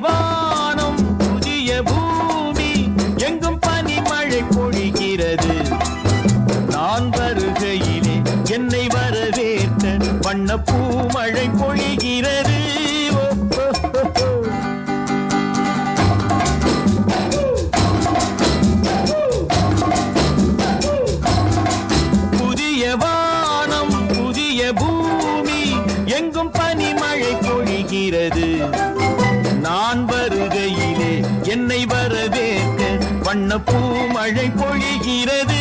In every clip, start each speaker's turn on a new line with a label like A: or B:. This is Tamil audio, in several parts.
A: வானம் புதிய பூமி எங்கும் பனிமழை பொழிகிறது. நான் வருகையிலே என்னை வரவேற்ற வண்ண பூமழை பொழிகிறது. புதிய வானம் புதிய பூமி எங்கும் பனிமழை பொழிகிறது. நான் வருகையிலே என்னை வரவேற்க வண்ண பூமழை பொழிகிறது.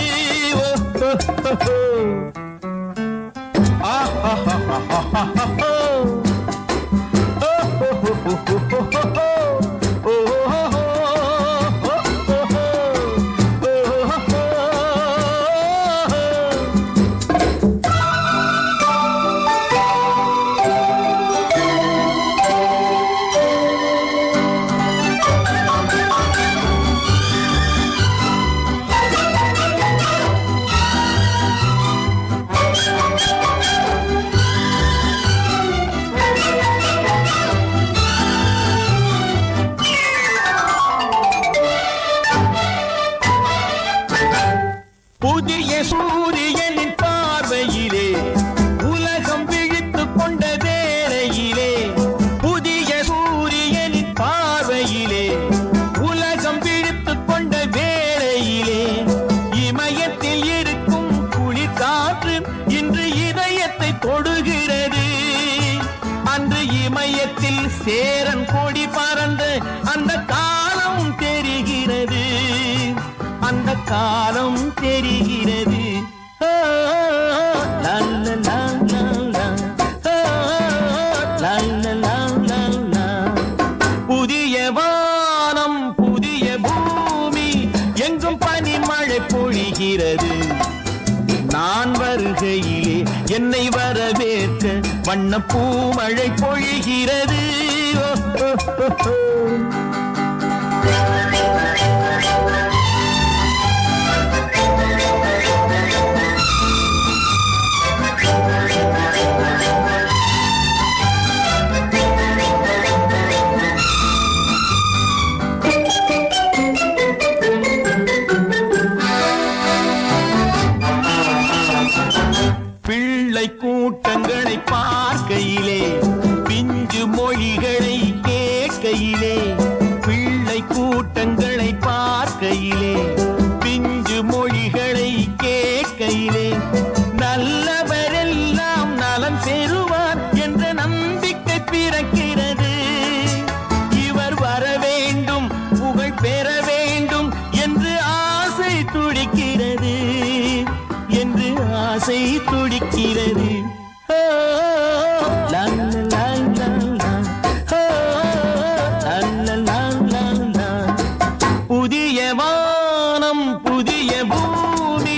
A: புதிய சூரியனின் பார்வையிலே உலகம் விழித்துக் கொண்ட வேளையிலே, புதிய சூரியனின் பார்வையிலே உலகம் விழித்துக் கொண்ட வேளையிலே, இமயத்தில் இருக்கும் குளிர் காற்று இன்று இதயத்தை தொடுகிறது. அன்று இமயத்தில் சேரன் கொடி பறந்த அந்த காலம் தெரிகிறது. அந்த காலம் தெரிகிறது. புதிய வானம் புதிய பூமி எங்கும் பனிமழை பொழிகிறது. நான் வருகையிலே என்னை வரவேற்க வண்ண பூமழை பொழிகிறது. பிள்ளை கூட்டங்களை பார்க்கையிலே பிஞ்சு மொழிகளை கேட்கையிலே, பிள்ளை கூட்டங்களை பார்க்கையிலே பிஞ்சு மொழிகளை கேட்கையிலே, நல்லவரெல்லாம் நலம் பெறுவார் என்ற நம்பிக்கை பிறக்கிறது. இவர் வர வேண்டும் புகழ் பெற வேண்டும் என்று ஆசை துடிக்கிறது. என்று ஆசை துடிக்கிறது. புதிய வானம் புதிய பூமி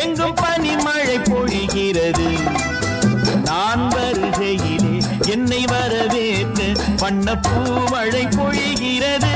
A: எங்கும் பனிமழை பொழிகிறது. நான் வருகையிலே என்னை வரவேற்க வண்ண பூமழை பொழிகிறது.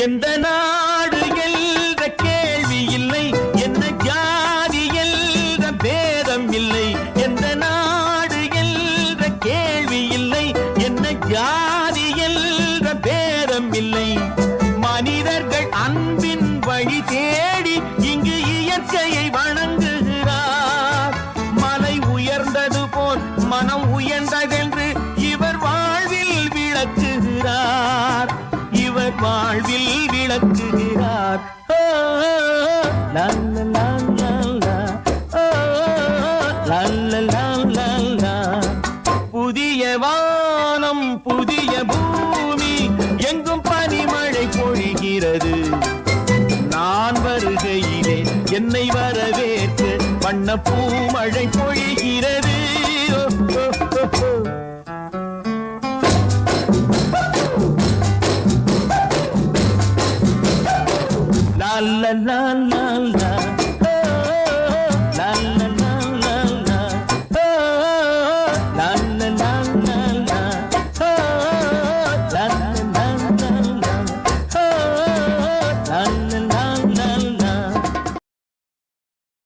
A: எந்த நாடு என்ற கேள்வி இல்லை, என்ன ஜாதி என்ற பேதம் இல்லை. எந்த நாடு என்ற கேள்வி இல்லை, என்ன ஜாதி என்ற பேதம் இல்லை. மனிதர்கள் அன்பின் வழி தேடி இங்கு இயற்கையை வணங்குகிறார். மலை உயர்ந்தது போல் மனம் உயர்ந்ததென்று இவர் வாழ்வில் விளக்குகிறார். இவர் வாழ்வில் விளக்குகிறார். ஓ, லா, லா, லா, லா, லா. ஓ, லா, லா, லா, லா, லா. புதிய வானம் புதிய பூமி எங்கும் பனிமழை பொழிகிறது. நான் வருகையிலே என்னை வரவேற்று வண்ண பூமழை பொழிகிறது. ஓ, ஓ, ஓ, ஓ. La la la la la